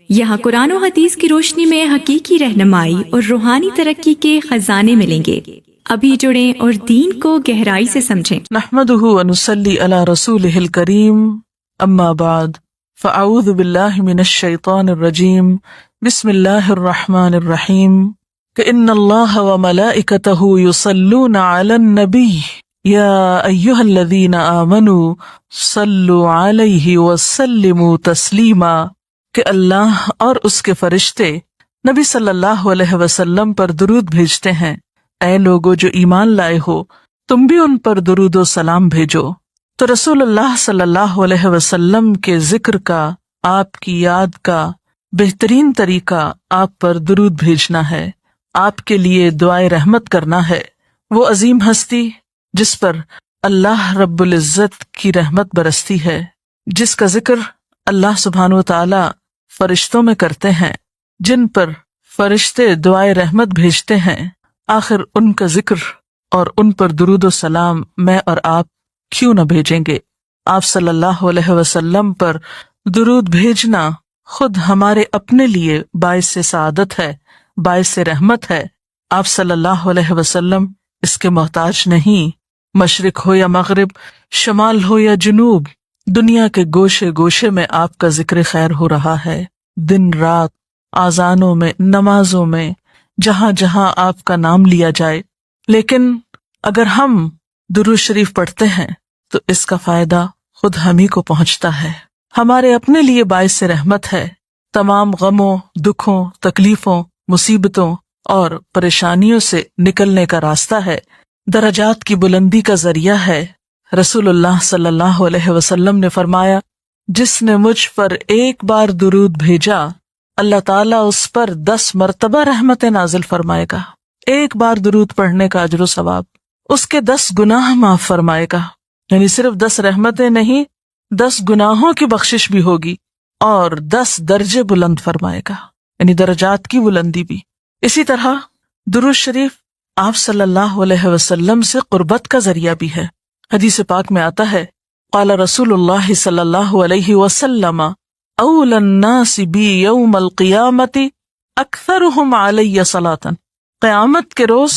یہاں قرآن و حدیث کی روشنی میں حقیقی رہنمائی اور روحانی ترقی کے خزانے ملیں گے۔ ابھی جڑیں اور دین کو گہرائی سے سمجھیں۔ نحمده ونصلی علی رسولہ الکریم، اما بعد فاعوذ باللہ من الشیطان الرجیم، بسم اللہ الرحمن الرحیم، کہ ان اللہ وملائکتہ یصلون علی النبی یا ایہا الذین آمنوا صلوا علیہ وسلموا تسلیما، کہ اللہ اور اس کے فرشتے نبی صلی اللہ علیہ وسلم پر درود بھیجتے ہیں۔ اے لوگو جو ایمان لائے ہو، تم بھی ان پر درود و سلام بھیجو۔ تو رسول اللہ صلی اللہ علیہ وسلم کے ذکر کا، آپ کی یاد کا بہترین طریقہ آپ پر درود بھیجنا ہے، آپ کے لیے دعائے رحمت کرنا ہے۔ وہ عظیم ہستی جس پر اللہ رب العزت کی رحمت برستی ہے، جس کا ذکر اللہ سبحانہ و تعالی فرشتوں میں کرتے ہیں، جن پر فرشتے دعائے رحمت بھیجتے ہیں، آخر ان کا ذکر اور ان پر درود و سلام میں اور آپ کیوں نہ بھیجیں گے؟ آپ صلی اللہ علیہ وسلم پر درود بھیجنا خود ہمارے اپنے لیے باعث سعادت ہے، باعث رحمت ہے۔ آپ صلی اللہ علیہ وسلم اس کے محتاج نہیں۔ مشرق ہو یا مغرب، شمال ہو یا جنوب، دنیا کے گوشے گوشے میں آپ کا ذکر خیر ہو رہا ہے، دن رات، آذانوں میں، نمازوں میں، جہاں جہاں آپ کا نام لیا جائے۔ لیکن اگر ہم درود شریف پڑھتے ہیں تو اس کا فائدہ خود ہم ہی کو پہنچتا ہے، ہمارے اپنے لیے باعث رحمت ہے، تمام غموں، دکھوں، تکلیفوں، مصیبتوں اور پریشانیوں سے نکلنے کا راستہ ہے، درجات کی بلندی کا ذریعہ ہے۔ رسول اللہ صلی اللہ علیہ وسلم نے فرمایا، جس نے مجھ پر ایک بار درود بھیجا، اللہ تعالیٰ اس پر 10 مرتبہ رحمتیں نازل فرمائے گا۔ ایک بار درود پڑھنے کا اجر و ثواب، اس کے 10 گناہ معاف فرمائے گا، یعنی صرف 10 رحمتیں نہیں، 10 گناہوں کی بخشش بھی ہوگی، اور 10 درجے بلند فرمائے گا، یعنی درجات کی بلندی بھی۔ اسی طرح درود شریف آپ صلی اللہ علیہ وسلم سے قربت کا ذریعہ بھی ہے۔ حدیث پاک میں آتا ہے، قال رسول اللہ صلی اللہ علیہ وسلم، اولی الناس بی یوم القیامت اکثرہم علی صلاۃ، قیامت کے روز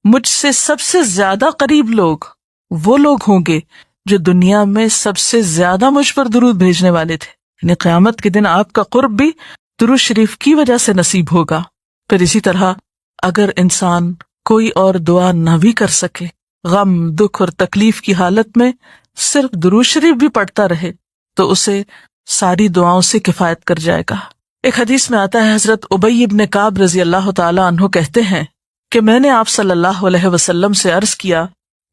مجھ سے سب سے زیادہ قریب لوگ وہ لوگ ہوں گے جو دنیا میں سب سے زیادہ مجھ پر درود بھیجنے والے تھے، یعنی قیامت کے دن آپ کا قرب بھی درود شریف کی وجہ سے نصیب ہوگا۔ پھر اسی طرح اگر انسان کوئی اور دعا نہ بھی کر سکے، غم، دکھ اور تکلیف کی حالت میں صرف درود شریف بھی پڑھتا رہے تو اسے ساری دعاؤں سے کفایت کر جائے گا۔ ایک حدیث میں آتا ہے، حضرت ابی بن کعب رضی اللہ تعالی عنہ کہتے ہیں کہ میں نے آپ صلی اللہ علیہ وسلم سے عرض کیا،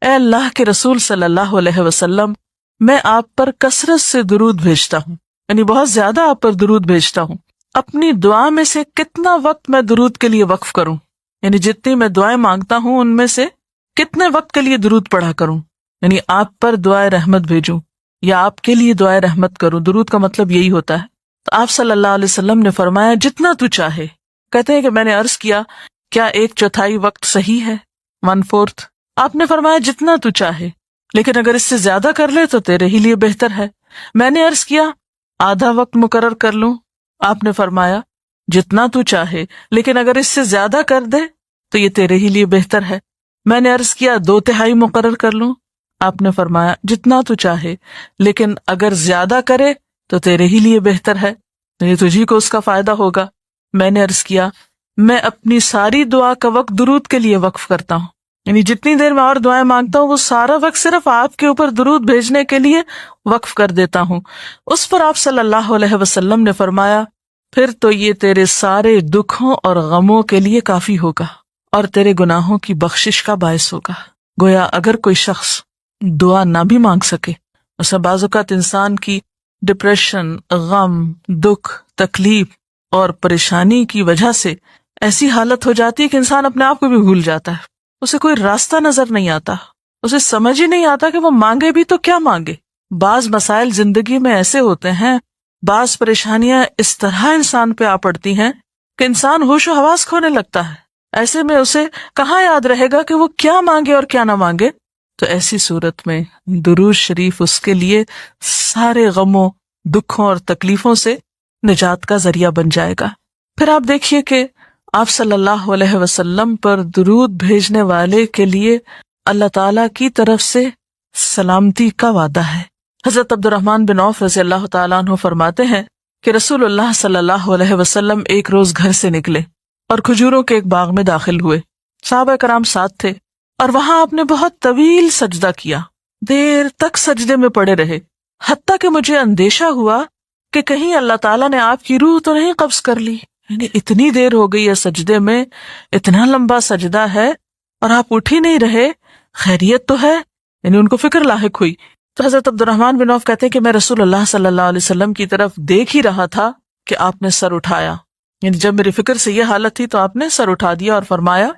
اے اللہ کے رسول صلی اللہ علیہ وسلم، میں آپ پر کثرت سے درود بھیجتا ہوں، یعنی بہت زیادہ آپ پر درود بھیجتا ہوں، اپنی دعا میں سے کتنا وقت میں درود کے لیے وقف کروں، یعنی جتنی میں دعائیں مانگتا ہوں ان میں سے کتنے وقت کے لیے درود پڑھا کروں، یعنی آپ پر دعائے رحمت بھیجوں یا آپ کے لیے دعائے رحمت کروں۔ درود کا مطلب یہی ہوتا ہے۔ تو آپ صلی اللہ علیہ وسلم نے فرمایا، جتنا تو چاہے۔ کہتے ہیں کہ میں نے عرض کیا، کیا 1/4 وقت صحیح ہے؟ 1/4؟ آپ نے فرمایا جتنا تو چاہے، لیکن اگر اس سے زیادہ کر لے تو تیرے ہی لیے بہتر ہے۔ میں نے عرض کیا، آدھا وقت مقرر کر لوں؟ آپ نے فرمایا جتنا تو چاہے، لیکن اگر اس سے زیادہ کر دے تو یہ تیرے ہی لیے بہتر ہے۔ میں نے عرض کیا، 2/3 مقرر کر لوں؟ آپ نے فرمایا جتنا تو چاہے، لیکن اگر زیادہ کرے تو تیرے ہی لیے بہتر ہے، یعنی تجھی کو اس کا فائدہ ہوگا۔ میں نے عرض کیا، میں اپنی ساری دعا کا وقت درود کے لیے وقف کرتا ہوں، یعنی جتنی دیر میں اور دعائیں مانگتا ہوں وہ سارا وقت صرف آپ کے اوپر درود بھیجنے کے لیے وقف کر دیتا ہوں۔ اس پر آپ صلی اللہ علیہ وسلم نے فرمایا، پھر تو یہ تیرے سارے دکھوں اور غموں کے لیے کافی ہوگا اور تیرے گناہوں کی بخشش کا باعث ہوگا۔ گویا اگر کوئی شخص دعا نہ بھی مانگ سکے، اسے بعض اوقات انسان کی ڈپریشن، غم، دکھ، تکلیف اور پریشانی کی وجہ سے ایسی حالت ہو جاتی ہے کہ انسان اپنے آپ کو بھی بھول جاتا ہے، اسے کوئی راستہ نظر نہیں آتا، اسے سمجھ ہی نہیں آتا کہ وہ مانگے بھی تو کیا مانگے۔ بعض مسائل زندگی میں ایسے ہوتے ہیں، بعض پریشانیاں اس طرح انسان پہ آ پڑتی ہیں کہ انسان ہوش و حواس کھونے لگتا ہے۔ ایسے میں اسے کہاں یاد رہے گا کہ وہ کیا مانگے اور کیا نہ مانگے؟ تو ایسی صورت میں درود شریف اس کے لیے سارے غموں، دکھوں اور تکلیفوں سے نجات کا ذریعہ بن جائے گا۔ پھر آپ دیکھیے کہ آپ صلی اللہ علیہ وسلم پر درود بھیجنے والے کے لیے اللہ تعالی کی طرف سے سلامتی کا وعدہ ہے۔ حضرت عبد الرحمن بن عوف رضی اللہ تعالیٰ عنہ فرماتے ہیں کہ رسول اللہ صلی اللہ علیہ وسلم ایک روز گھر سے نکلے اور کھجوروں کے ایک باغ میں داخل ہوئے۔ صحابہ کرام ساتھ تھے اور وہاں آپ نے بہت طویل سجدہ کیا، دیر تک سجدے میں پڑے رہے، حتیٰ کہ مجھے اندیشہ ہوا کہ کہیں اللہ تعالیٰ نے آپ کی روح تو نہیں قبض کر لی، یعنی اتنی دیر ہو گئی ہے سجدے میں، اتنا لمبا سجدہ ہے اور آپ اٹھ ہی نہیں رہے، خیریت تو ہے؟ یعنی ان کو فکر لاحق ہوئی۔ تو حضرت عبد الرحمن بن عوف کہتے ہیں کہ میں رسول اللہ صلی اللہ علیہ وسلم کی طرف دیکھ ہی رہا تھا کہ آپ نے سر اٹھایا، یعنی جب میری فکر سے یہ حالت تھی تو آپ نے سر اٹھا دیا اور فرمایا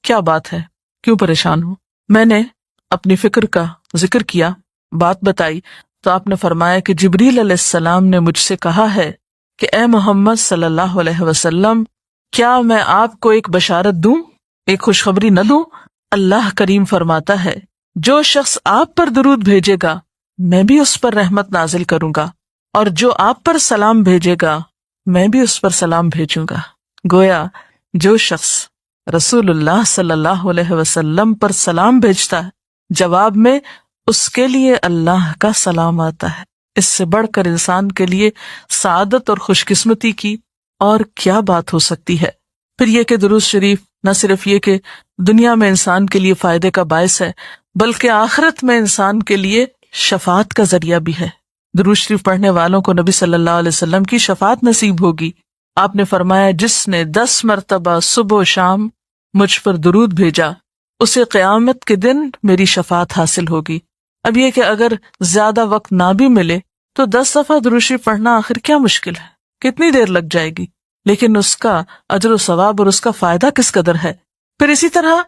کیا بات ہے، کیوں پریشان ہوں؟ میں نے اپنی فکر کا ذکر کیا، بات بتائی، تو آپ نے فرمایا کہ جبریل علیہ السلام نے مجھ سے کہا ہے کہ اے محمد صلی اللہ علیہ وسلم، کیا میں آپ کو ایک بشارت دوں، ایک خوشخبری نہ دوں؟ اللہ کریم فرماتا ہے جو شخص آپ پر درود بھیجے گا میں بھی اس پر رحمت نازل کروں گا، اور جو آپ پر سلام بھیجے گا میں بھی اس پر سلام بھیجوں گا۔ گویا جو شخص رسول اللہ صلی اللہ علیہ وسلم پر سلام بھیجتا ہے، جواب میں اس کے لیے اللہ کا سلام آتا ہے۔ اس سے بڑھ کر انسان کے لیے سعادت اور خوش قسمتی کی اور کیا بات ہو سکتی ہے؟ پھر یہ کہ درود شریف نہ صرف یہ کہ دنیا میں انسان کے لیے فائدے کا باعث ہے، بلکہ آخرت میں انسان کے لیے شفاعت کا ذریعہ بھی ہے۔ درود شریف پڑھنے والوں کو نبی صلی اللہ علیہ وسلم کی شفاعت نصیب ہوگی۔ آپ نے فرمایا جس نے 10 مرتبہ صبح و شام مجھ پر درود بھیجا اسے قیامت کے دن میری شفاعت حاصل ہوگی۔ اب یہ کہ اگر زیادہ وقت نہ بھی ملے تو 10 دفعہ درود شریف پڑھنا آخر کیا مشکل ہے، کتنی دیر لگ جائے گی، لیکن اس کا اجر و ثواب اور اس کا فائدہ کس قدر ہے۔ پھر اسی طرح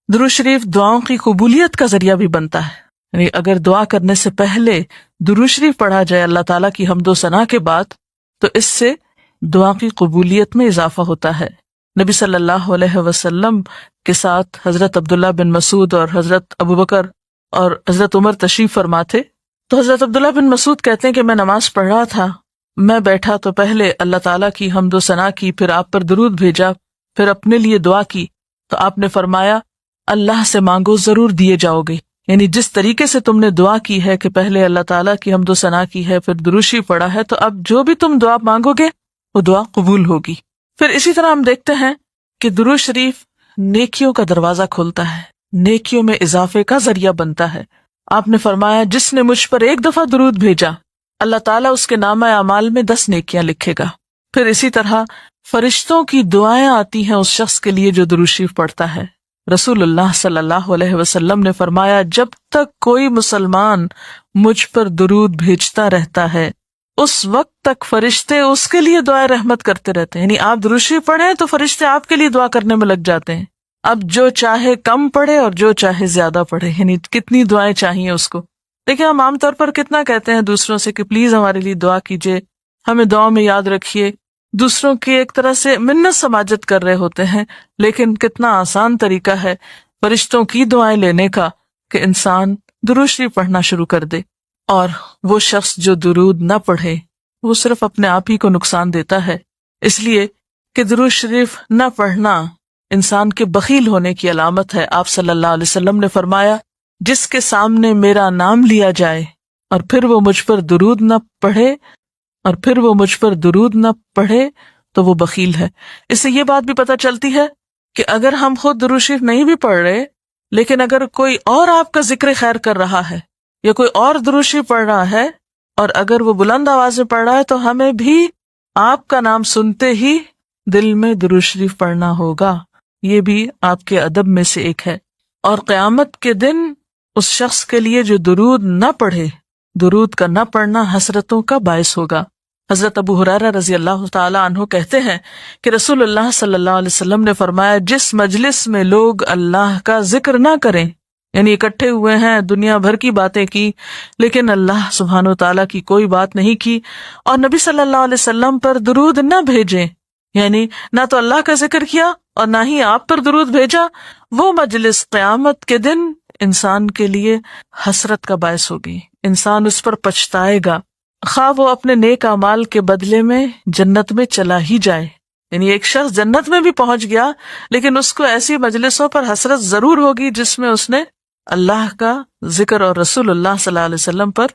درود شریف دعاؤں کی قبولیت کا ذریعہ بھی بنتا ہے، یعنی اگر دعا کرنے سے پہلے درود شریف پڑھا جائے اللہ تعالیٰ کی حمد و ثنا کے بعد تو اس سے دعا کی قبولیت میں اضافہ ہوتا ہے۔ نبی صلی اللہ علیہ وسلم کے ساتھ حضرت عبداللہ بن مسعود اور حضرت ابوبکر اور حضرت عمر تشریف فرما تھے، تو حضرت عبداللہ بن مسعود کہتے ہیں کہ میں نماز پڑھ رہا تھا، میں بیٹھا تو پہلے اللہ تعالیٰ کی حمد و ثنا کی، پھر آپ پر درود بھیجا، پھر اپنے لیے دعا کی، تو آپ نے فرمایا اللہ سے مانگو ضرور دیے جاؤ گے، یعنی جس طریقے سے تم نے دعا کی ہے کہ پہلے اللہ تعالیٰ کی حمد و ثنا کی ہے پھر درود شریف پڑھا ہے، تو اب جو بھی تم دعا مانگو گے وہ دعا قبول ہوگی۔ پھر اسی طرح ہم دیکھتے ہیں کہ درود شریف نیکیوں کا دروازہ کھولتا ہے، نیکیوں میں اضافے کا ذریعہ بنتا ہے۔ آپ نے فرمایا جس نے مجھ پر ایک دفعہ درود بھیجا اللہ تعالیٰ اس کے نامہ اعمال میں 10 نیکیاں لکھے گا۔ پھر اسی طرح فرشتوں کی دعائیں آتی ہیں اس شخص کے لیے جو درود شریف پڑھتا ہے۔ رسول اللہ صلی اللہ علیہ وسلم نے فرمایا جب تک کوئی مسلمان مجھ پر درود بھیجتا رہتا ہے اس وقت تک فرشتے اس کے لیے دعائیں رحمت کرتے رہتے ہیں، یعنی آپ درود شریف پڑھیں تو فرشتے آپ کے لیے دعا کرنے میں لگ جاتے ہیں۔ اب جو چاہے کم پڑھے اور جو چاہے زیادہ پڑھے، یعنی کتنی دعائیں چاہیے اس کو۔ دیکھیں ہم عام طور پر کتنا کہتے ہیں دوسروں سے کہ پلیز ہمارے لیے دعا کیجیے، ہمیں دعا میں یاد رکھیے، دوسروں کی ایک طرح سے منت سماجت کر رہے ہوتے ہیں، لیکن کتنا آسان طریقہ ہے فرشتوں کی دعائیں لینے کا کہ انسان درود شریف پڑھنا شروع کر دے۔ اور وہ شخص جو درود نہ پڑھے وہ صرف اپنے آپ ہی کو نقصان دیتا ہے، اس لیے کہ درود شریف نہ پڑھنا انسان کے بخیل ہونے کی علامت ہے۔ آپ صلی اللہ علیہ وسلم نے فرمایا جس کے سامنے میرا نام لیا جائے اور پھر وہ مجھ پر درود نہ پڑھے تو وہ بخیل ہے۔ اس سے یہ بات بھی پتہ چلتی ہے کہ اگر ہم خود درود شریف نہیں بھی پڑھ رہے، لیکن اگر کوئی اور آپ کا ذکر خیر کر رہا ہے یا کوئی اور درود شریف پڑھ رہا ہے اور اگر وہ بلند آواز میں پڑھ رہا ہے تو ہمیں بھی آپ کا نام سنتے ہی دل میں درود شریف پڑھنا ہوگا، یہ بھی آپ کے ادب میں سے ایک ہے۔ اور قیامت کے دن اس شخص کے لیے جو درود نہ پڑھے، درود کا نہ پڑھنا حسرتوں کا باعث ہوگا۔ حضرت ابو ہریرہ رضی اللہ تعالی عنہ کہتے ہیں کہ رسول اللہ صلی اللہ علیہ وسلم نے فرمایا جس مجلس میں لوگ اللہ کا ذکر نہ کریں، یعنی اکٹھے ہوئے ہیں دنیا بھر کی باتیں کی لیکن اللہ سبحانہ و تعالیٰ کی کوئی بات نہیں کی، اور نبی صلی اللہ علیہ وسلم پر درود نہ بھیجیں، یعنی نہ تو اللہ کا ذکر کیا اور نہ ہی آپ پر درود بھیجا، وہ مجلس قیامت کے دن انسان کے لیے حسرت کا باعث ہوگی، انسان اس پر پچھتائے گا۔ خواہ وہ اپنے نیک اعمال کے بدلے میں جنت میں چلا ہی جائے، یعنی ایک شخص جنت میں بھی پہنچ گیا لیکن اس کو ایسی مجلسوں پر حسرت ضرور ہوگی جس میں اس نے اللہ کا ذکر اور رسول اللہ صلی اللہ علیہ وسلم پر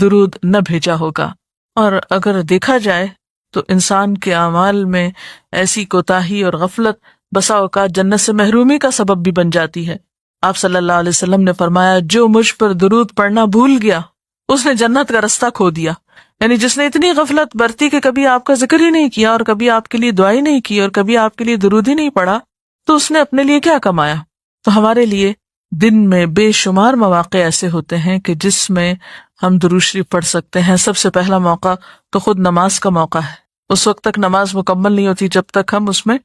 درود نہ بھیجا ہوگا۔ اور اگر دیکھا جائے تو انسان کے اعمال میں ایسی کوتاہی اور غفلت بسا اوقات جنت سے محرومی کا سبب بھی بن جاتی ہے۔ آپ صلی اللہ علیہ وسلم نے فرمایا، جو مجھ پر درود پڑھنا بھول گیا اس نے جنت کا رستہ کھو دیا، یعنی جس نے اتنی غفلت برتی کہ کبھی آپ کا ذکر ہی نہیں کیا اور کبھی آپ کے لیے دعائی نہیں کی اور کبھی آپ کے لیے درود ہی نہیں پڑھا، تو اس نے اپنے لیے کیا کمایا؟ تو ہمارے لیے دن میں بے شمار مواقع ایسے ہوتے ہیں کہ جس میں ہم درود شریف پڑھ سکتے ہیں۔ سب سے پہلا موقع تو خود نماز کا موقع ہے، اس وقت تک نماز مکمل نہیں ہوتی جب تک ہم اس میں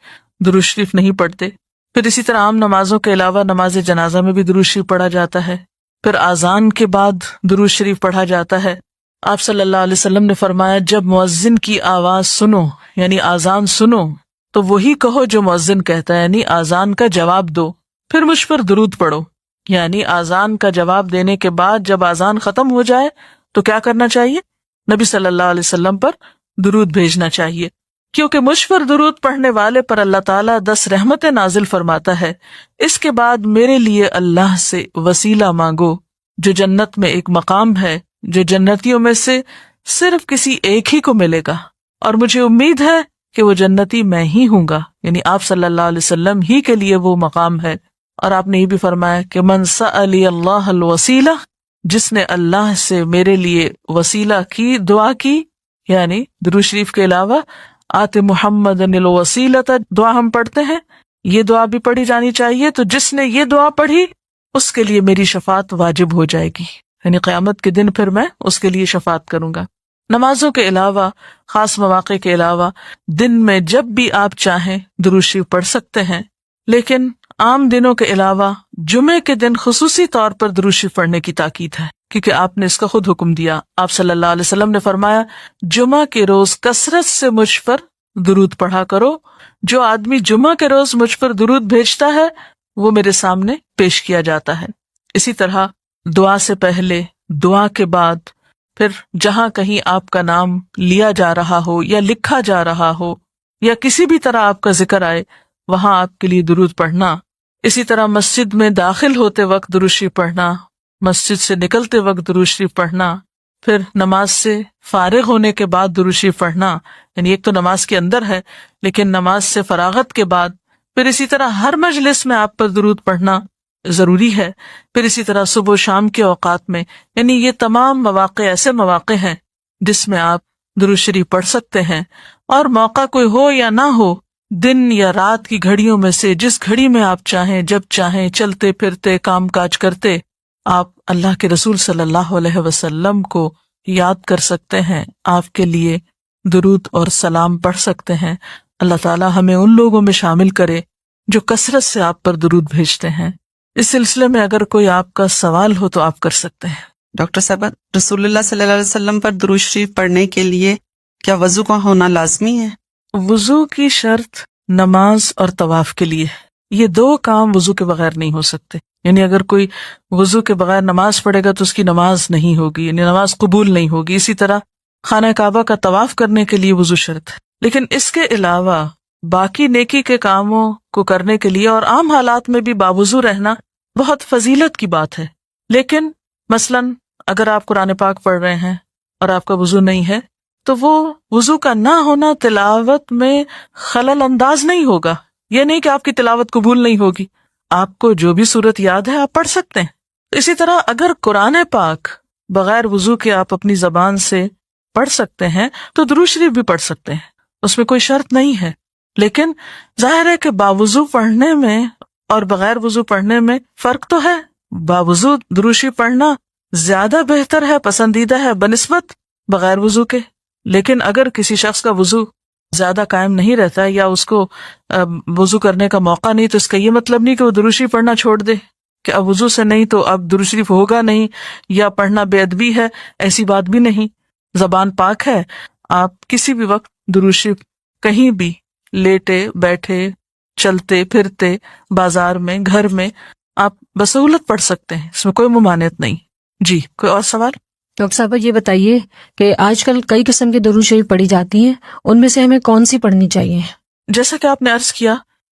درود شریف نہیں پڑھتے۔ پھر اسی طرح عام نمازوں کے علاوہ نماز جنازہ میں بھی درود شریف پڑھا جاتا ہے۔ پھر اذان کے بعد درود شریف پڑھا جاتا ہے۔ آپ صلی اللہ علیہ وسلم نے فرمایا، جب مؤذن کی آواز سنو یعنی اذان سنو تو وہی کہو جو مؤذن کہتا ہے، یعنی اذان کا جواب دو، پھر مجھ پر درود پڑھو۔ یعنی اذان کا جواب دینے کے بعد جب اذان ختم ہو جائے تو کیا کرنا چاہیے؟ نبی صلی اللہ علیہ وسلم پر درود بھیجنا چاہیے، کیونکہ مجھ پر درود پڑھنے والے پر اللہ تعالیٰ 10 رحمتیں نازل فرماتا ہے۔ اس کے بعد میرے لیے اللہ سے وسیلہ مانگو، جو جنت میں ایک مقام ہے جو جنتیوں میں سے صرف کسی ایک ہی کو ملے گا، اور مجھے امید ہے کہ وہ جنتی میں ہی ہوں گا، یعنی آپ صلی اللہ علیہ وسلم ہی کے لیے وہ مقام ہے۔ اور آپ نے یہ بھی فرمایا کہ من سألی اللہ الوسیلہ، جس نے اللہ سے میرے لیے وسیلہ کی دعا کی، یعنی درود شریف کے علاوہ آت محمد الوسیلۃ دعا ہم پڑھتے ہیں، یہ دعا بھی پڑھی جانی چاہیے۔ تو جس نے یہ دعا پڑھی اس کے لیے میری شفاعت واجب ہو جائے گی، یعنی قیامت کے دن پھر میں اس کے لیے شفاعت کروں گا۔ نمازوں کے علاوہ، خاص مواقع کے علاوہ دن میں جب بھی آپ چاہیں درود شریف پڑھ سکتے ہیں، لیکن عام دنوں کے علاوہ جمعے کے دن خصوصی طور پر درود شریف پڑھنے کی تاکید ہے، کیونکہ آپ نے اس کا خود حکم دیا۔ آپ صلی اللہ علیہ وسلم نے فرمایا، جمعہ کے روز کثرت سے مجھ پر درود پڑھا کرو، جو آدمی جمعہ کے روز مجھ پر درود بھیجتا ہے وہ میرے سامنے پیش کیا جاتا ہے۔ اسی طرح دعا سے پہلے، دعا کے بعد، پھر جہاں کہیں آپ کا نام لیا جا رہا ہو یا لکھا جا رہا ہو یا کسی بھی طرح آپ کا ذکر آئے وہاں آپ کے لیے درود پڑھنا۔ اسی طرح مسجد میں داخل ہوتے وقت درود شریف پڑھنا، مسجد سے نکلتے وقت درود شریف پڑھنا، پھر نماز سے فارغ ہونے کے بعد درود شریف پڑھنا، یعنی ایک تو نماز کے اندر ہے لیکن نماز سے فراغت کے بعد، پھر اسی طرح ہر مجلس میں آپ پر درود پڑھنا ضروری ہے، پھر اسی طرح صبح و شام کے اوقات میں، یعنی یہ تمام مواقع ایسے مواقع ہیں جس میں آپ درود شریف پڑھ سکتے ہیں۔ اور موقع کوئی ہو یا نہ ہو، دن یا رات کی گھڑیوں میں سے جس گھڑی میں آپ چاہیں، جب چاہیں، چلتے پھرتے کام کاج کرتے، آپ اللہ کے رسول صلی اللہ علیہ وسلم کو یاد کر سکتے ہیں، آپ کے لیے درود اور سلام پڑھ سکتے ہیں۔ اللہ تعالیٰ ہمیں ان لوگوں میں شامل کرے جو کثرت سے آپ پر درود بھیجتے ہیں۔ اس سلسلے میں اگر کوئی آپ کا سوال ہو تو آپ کر سکتے ہیں۔ ڈاکٹر صاحب، رسول اللہ صلی اللہ علیہ وسلم پر درود شریف پڑھنے کے لیے کیا وضو کا ہونا لازمی ہے؟ وضو کی شرط نماز اور طواف کے لیے ہے، یہ دو کام وضو کے بغیر نہیں ہو سکتے، یعنی اگر کوئی وضو کے بغیر نماز پڑھے گا تو اس کی نماز نہیں ہوگی، یعنی نماز قبول نہیں ہوگی۔ اسی طرح خانہ کعبہ کا طواف کرنے کے لیے وضو شرط ہے، لیکن اس کے علاوہ باقی نیکی کے کاموں کو کرنے کے لیے اور عام حالات میں بھی باوضو رہنا بہت فضیلت کی بات ہے۔ لیکن مثلاً اگر آپ قرآن پاک پڑھ رہے ہیں اور آپ کا وضو نہیں ہے تو وہ وضو کا نہ ہونا تلاوت میں خلل انداز نہیں ہوگا، یہ نہیں کہ آپ کی تلاوت قبول نہیں ہوگی، آپ کو جو بھی صورت یاد ہے آپ پڑھ سکتے ہیں۔ اسی طرح اگر قرآن پاک بغیر وضو کے آپ اپنی زبان سے پڑھ سکتے ہیں تو درود شریف بھی پڑھ سکتے ہیں، اس میں کوئی شرط نہیں ہے۔ لیکن ظاہر ہے کہ باوضو پڑھنے میں اور بغیر وضو پڑھنے میں فرق تو ہے۔ باوضو درود شریف پڑھنا زیادہ بہتر ہے، پسندیدہ ہے بنسبت بغیر وضو کے۔ لیکن اگر کسی شخص کا وضو زیادہ قائم نہیں رہتا یا اس کو وضو کرنے کا موقع نہیں، تو اس کا یہ مطلب نہیں کہ وہ درود شریف پڑھنا چھوڑ دے کہ اب وضو سے نہیں تو اب درود شریف ہوگا نہیں یا پڑھنا بے ادبی ہے، ایسی بات بھی نہیں۔ زبان پاک ہے، آپ کسی بھی وقت درود شریف کہیں بھی لیٹے بیٹھے چلتے پھرتے بازار میں گھر میں آپ بسہولت پڑھ سکتے ہیں، اس میں کوئی ممانعت نہیں۔ جی، کوئی اور سوال؟ ڈاکٹر صاحب یہ بتائیے کہ آج کل کئی قسم کے درود شریف پڑھی جاتی ہیں، ان میں سے ہمیں کون سی پڑھنی چاہیے؟ جیسا کہ آپ نے عرض کیا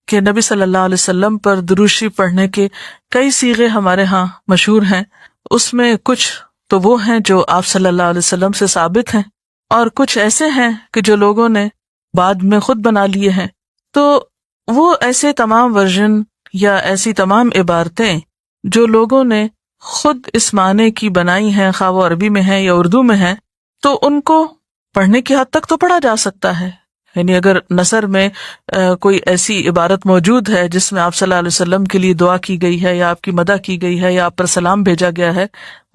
کہ نبی صلی اللہ علیہ وسلم پر درود شریف پڑھنے کے کئی صیغے ہمارے ہاں مشہور ہیں. اس میں کچھ تو وہ ہیں جو آپ صلی اللہ علیہ وسلم سے ثابت ہیں، اور کچھ ایسے ہیں کہ جو لوگوں نے بعد میں خود بنا لیے ہیں. تو وہ ایسے تمام ورژن یا ایسی تمام عبارتیں جو لوگوں نے خود اس معنی کی بنائی ہیں، خواہ وہ عربی میں ہیں یا اردو میں ہیں، تو ان کو پڑھنے کی حد تک تو پڑھا جا سکتا ہے. یعنی اگر نثر میں کوئی ایسی عبارت موجود ہے جس میں آپ صلی اللہ علیہ وسلم کے لیے دعا کی گئی ہے یا آپ کی مدح کی گئی ہے یا آپ پر سلام بھیجا گیا ہے،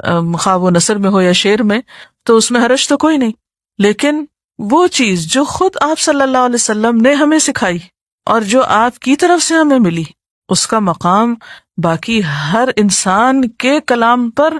خواہ وہ نثر میں ہو یا شعر میں، تو اس میں حرج تو کوئی نہیں. لیکن وہ چیز جو خود آپ صلی اللہ علیہ وسلم نے ہمیں سکھائی اور جو آپ کی طرف سے ہمیں ملی، اس کا مقام باقی ہر انسان کے کلام پر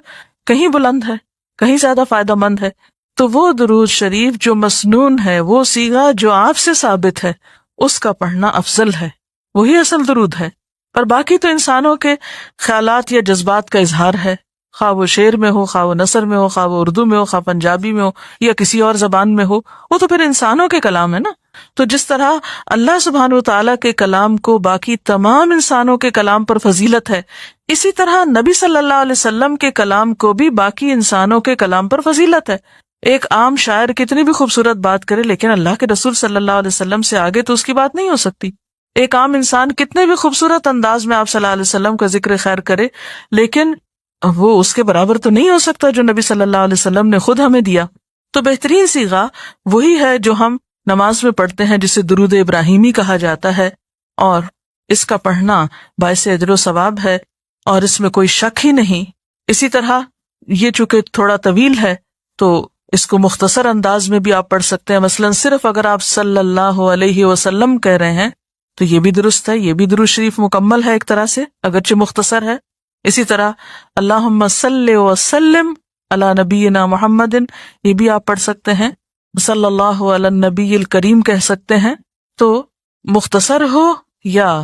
کہیں بلند ہے، کہیں زیادہ فائدہ مند ہے. تو وہ درود شریف جو مسنون ہے، وہ صیغہ جو آپ سے ثابت ہے، اس کا پڑھنا افضل ہے، وہی اصل درود ہے. اور باقی تو انسانوں کے خیالات یا جذبات کا اظہار ہے، خواہ وہ شعر میں ہو، خواہ وہ نثر میں ہو، خواہ وہ اردو میں ہو، خواہ پنجابی میں ہو یا کسی اور زبان میں ہو، وہ تو پھر انسانوں کے کلام ہے نا. تو جس طرح اللہ سبحانہ وتعالیٰ کے کلام کو باقی تمام انسانوں کے کلام پر فضیلت ہے، اسی طرح نبی صلی اللہ علیہ وسلم کے کلام کو بھی باقی انسانوں کے کلام پر فضیلت ہے. ایک عام شاعر کتنی بھی خوبصورت بات کرے لیکن اللہ کے رسول صلی اللہ علیہ وسلم سے آگے تو اس کی بات نہیں ہو سکتی. ایک عام انسان کتنے بھی خوبصورت انداز میں آپ صلی اللہ علیہ وسلم کا ذکر خیر کرے لیکن وہ اس کے برابر تو نہیں ہو سکتا جو نبی صلی اللہ علیہ وسلم نے خود ہمیں دیا. تو بہترین صیغہ وہی ہے جو ہم نماز میں پڑھتے ہیں، جسے درود ابراہیمی کہا جاتا ہے، اور اس کا پڑھنا باعث اجر و ثواب ہے اور اس میں کوئی شک ہی نہیں. اسی طرح یہ چونکہ تھوڑا طویل ہے تو اس کو مختصر انداز میں بھی آپ پڑھ سکتے ہیں. مثلا صرف اگر آپ صلی اللہ علیہ وسلم کہہ رہے ہیں تو یہ بھی درست ہے، یہ بھی درود شریف مکمل ہے ایک طرح سے اگرچہ مختصر ہے. اسی طرح اللہم صلی وسلم علی نبینا محمد، یہ بھی آپ پڑھ سکتے ہیں. صلی اللہ علی النبی الکریم کہہ سکتے ہیں. تو مختصر ہو یا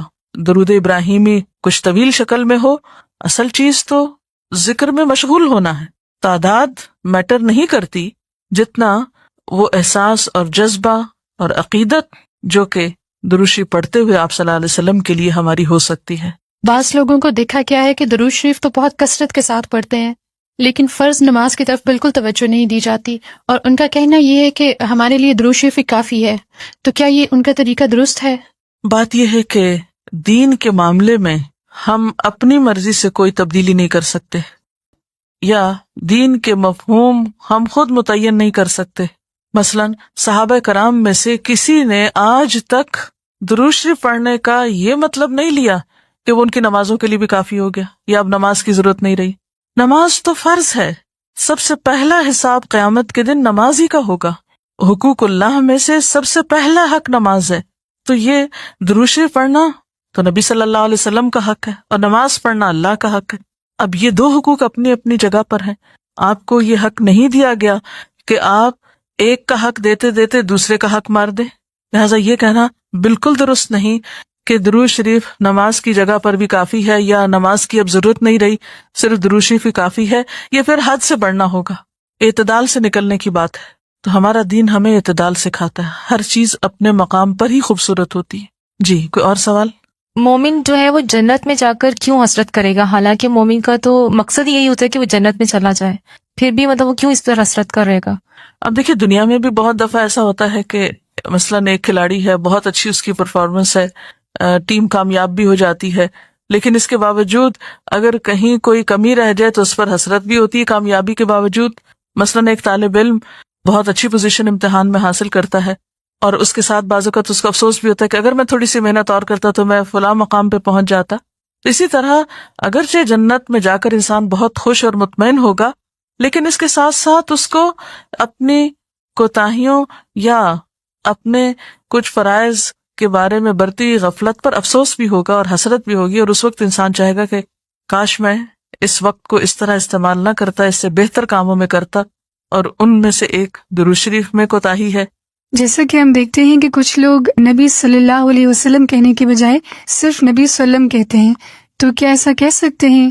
درود ابراہیمی کچھ طویل شکل میں ہو، اصل چیز تو ذکر میں مشغول ہونا ہے. تعداد میٹر نہیں کرتی جتنا وہ احساس اور جذبہ اور عقیدت جو کہ درود شریف پڑھتے ہوئے آپ صلی اللہ علیہ وسلم کے لیے ہماری ہو سکتی ہے. بعض لوگوں کو دیکھا کیا ہے کہ درود شریف تو بہت کثرت کے ساتھ پڑھتے ہیں لیکن فرض نماز کی طرف بالکل توجہ نہیں دی جاتی، اور ان کا کہنا یہ ہے کہ ہمارے لیے درود شریف ہی کافی ہے. تو کیا یہ ان کا طریقہ درست ہے؟ بات یہ ہے کہ دین کے معاملے میں ہم اپنی مرضی سے کوئی تبدیلی نہیں کر سکتے، یا دین کے مفہوم ہم خود متعین نہیں کر سکتے. مثلا صحابہ کرام میں سے کسی نے آج تک درود شریف پڑھنے کا یہ مطلب نہیں لیا کہ وہ ان کی نمازوں کے لیے بھی کافی ہو گیا یا اب نماز کی ضرورت نہیں رہی. نماز تو فرض ہے، سب سے پہلا حساب قیامت کے دن نماز ہی کا ہوگا. حقوق اللہ میں سے سب سے پہلا حق نماز ہے. تو یہ درود شریف پڑھنا تو نبی صلی اللہ علیہ وسلم کا حق ہے اور نماز پڑھنا اللہ کا حق ہے. اب یہ دو حقوق اپنی اپنی جگہ پر ہیں. آپ کو یہ حق نہیں دیا گیا کہ آپ ایک کا حق دیتے دیتے دوسرے کا حق مار دیں. لہٰذا یہ کہنا بالکل درست نہیں کہ درود شریف نماز کی جگہ پر بھی کافی ہے یا نماز کی اب ضرورت نہیں رہی، صرف درود شریف ہی کافی ہے. یہ پھر حد سے بڑھنا ہوگا، اعتدال سے نکلنے کی بات ہے. تو ہمارا دین ہمیں اعتدال سکھاتا ہے، ہر چیز اپنے مقام پر ہی خوبصورت ہوتی ہے. جی کوئی اور سوال؟ مومن جو ہے وہ جنت میں جا کر کیوں حسرت کرے گا؟ حالانکہ مومن کا تو مقصد یہی ہوتا ہے کہ وہ جنت میں چلا جائے، پھر بھی مطلب وہ کیوں اس پر حسرت کرے گا؟ اب دیکھیے دنیا میں بھی بہت دفعہ ایسا ہوتا ہے کہ مثلاً ایک کھلاڑی ہے، بہت اچھی اس کی پرفارمنس ہے، ٹیم کامیاب بھی ہو جاتی ہے، لیکن اس کے باوجود اگر کہیں کوئی کمی رہ جائے تو اس پر حسرت بھی ہوتی ہے کامیابی کے باوجود. مثلاً ایک طالب علم بہت اچھی پوزیشن امتحان میں حاصل کرتا ہے اور اس کے ساتھ بعض اوقات اس کو افسوس بھی ہوتا ہے کہ اگر میں تھوڑی سی محنت اور کرتا تو میں فلاں مقام پہ پہنچ جاتا. اسی طرح اگرچہ جنت میں جا کر انسان بہت خوش اور مطمئن ہوگا، لیکن اس کے ساتھ ساتھ اس کو اپنی کوتاہیوں یا اپنے کچھ فرائض کے بارے میں برتی غفلت پر افسوس بھی ہوگا اور حسرت بھی ہوگی، اور اس وقت انسان چاہے گا کہ کاش میں اس وقت کو اس طرح استعمال نہ کرتا، اس سے بہتر کاموں میں کرتا. اور ان میں سے ایک درود شریف میں کوتاہی ہے. جیسا کہ ہم دیکھتے ہیں کہ کچھ لوگ نبی صلی اللہ علیہ وسلم کہنے کے بجائے صرف نبی صلی اللہ علیہ وسلم کہتے ہیں، تو کیا ایسا کہہ سکتے ہیں؟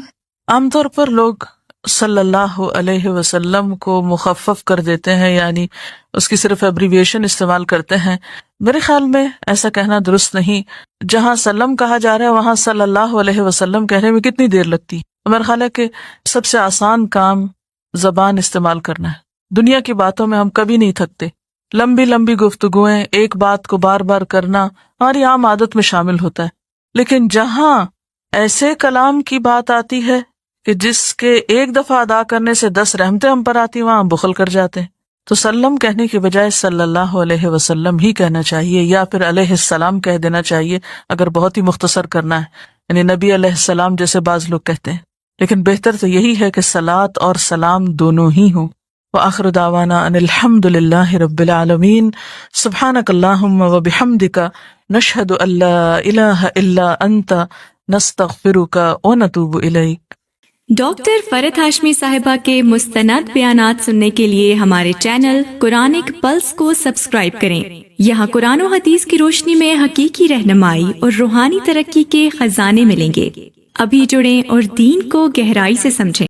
عام طور پر لوگ صلی اللہ علیہ وسلم کو مخفف کر دیتے ہیں، یعنی اس کی صرف ایبریویشن استعمال کرتے ہیں. میرے خیال میں ایسا کہنا درست نہیں. جہاں سلم کہا جا رہا ہے وہاں صلی اللہ علیہ وسلم کہنے میں کتنی دیر لگتی. میرا خیال ہے کہ سب سے آسان کام زبان استعمال کرنا ہے. دنیا کی باتوں میں ہم کبھی نہیں تھکتے. لمبی لمبی گفتگویں، ایک بات کو بار بار کرنا ہماری عام عادت میں شامل ہوتا ہے. لیکن جہاں ایسے کلام کی بات آتی ہے کہ جس کے ایک دفعہ ادا کرنے سے 10 رحمتیں ہم پر آتی، وہاں ہم بخل کر جاتے ہیں. تو سلم کہنے کی بجائے صلی اللہ علیہ وسلم ہی کہنا چاہیے، یا پھر علیہ السلام کہہ دینا چاہیے اگر بہت ہی مختصر کرنا ہے، یعنی نبی علیہ السلام جیسے بعض لوگ کہتے ہیں. لیکن بہتر تو یہی ہے کہ صلاۃ اور سلام دونوں ہی ہوں. وآخر دعوانا ان الحمد للہ رب العالمین. سبحانک اللہم وبحمدک نشہد ان لا الہ الا انت نستغفرک ونتوب الیک. ڈاکٹر فرحت ہاشمی صاحبہ کے مستند بیانات سننے کے لیے ہمارے چینل قرآنک پلس کو سبسکرائب کریں. یہاں قرآن و حدیث کی روشنی میں حقیقی رہنمائی اور روحانی ترقی کے خزانے ملیں گے. ابھی جڑیں اور دین کو گہرائی سے سمجھیں.